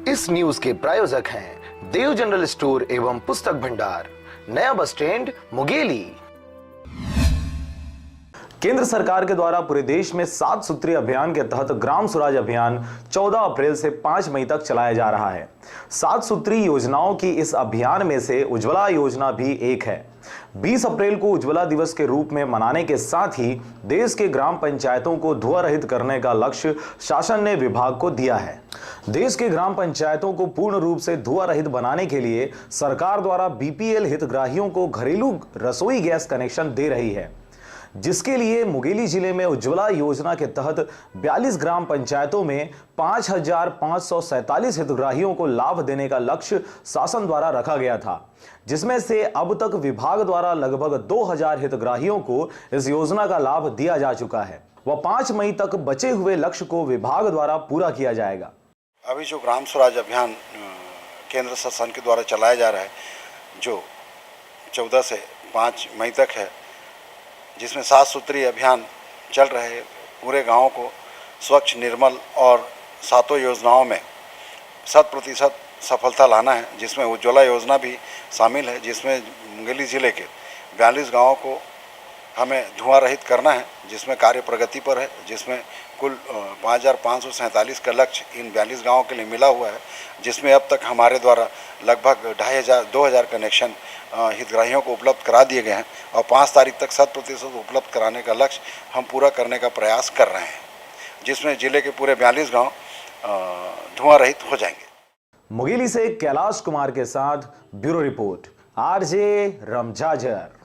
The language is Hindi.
इस न्यूज के प्रायोजक हैं देव जनरल स्टोर एवं पुस्तक भंडार, नया बस स्टैंड, मुंगेली। केंद्र सरकार के द्वारा पूरे देश में 7 सूत्रीय अभियान के तहत ग्राम स्वराज अभियान 14 अप्रैल से 5 मई तक चलाया जा रहा है। 7 सूत्रीय योजनाओं की इस अभियान में से उज्ज्वला योजना भी एक है। 20 अप्रैल को उज्ज्वला दिवस के रूप में मनाने के साथ ही देश के ग्राम पंचायतों को धुआं रहित करने का लक्ष्य शासन ने विभाग को दिया है। देश के ग्राम पंचायतों को पूर्ण रूप से धुआं रहित बनाने के लिए सरकार द्वारा बीपीएल हितग्राहियों को घरेलू रसोई गैस कनेक्शन दे रही है, जिसके लिए मुंगेली जिले में उज्ज्वला योजना के तहत 42 ग्राम पंचायतों में 5,547 हितग्राहियों को लाभ देने का लक्ष्य शासन द्वारा रखा गया था, जिसमें से अब तक विभाग द्वारा लगभग 2,000 हितग्राहियों को इस योजना का लाभ दिया जा चुका है व 5 मई तक बचे हुए लक्ष्य को विभाग द्वारा पूरा किया जाएगा। अभी जो ग्राम स्वराज अभियान केंद्र शासन के द्वारा चलाया जा रहा है, जो 14 से 5 मई तक है, जिसमें 7 सूत्रीय अभियान चल रहे हैं। पूरे गांव को स्वच्छ, निर्मल और 7 योजनाओं में 100% सफलता लाना है, जिसमें उज्ज्वला योजना भी शामिल है, जिसमें मुंगेली ज़िले के 42 गांवों को हमें धुआं रहित करना है, जिसमें कार्य प्रगति पर है, जिसमें कुल 5,547 का लक्ष्य इन 42 गांवों के लिए मिला हुआ है, जिसमें अब तक हमारे द्वारा लगभग 2,500 कनेक्शन हितग्राहियों को उपलब्ध करा दिए गए हैं और 5 तारीख तक 100% उपलब्ध कराने का लक्ष्य हम पूरा करने का प्रयास कर रहे हैं, जिसमें जिले के पूरे 42 गांव धुआं रहित हो जाएंगे। मुंगेली से कैलाश कुमार के साथ ब्यूरो रिपोर्ट, आरजे रमजाजर।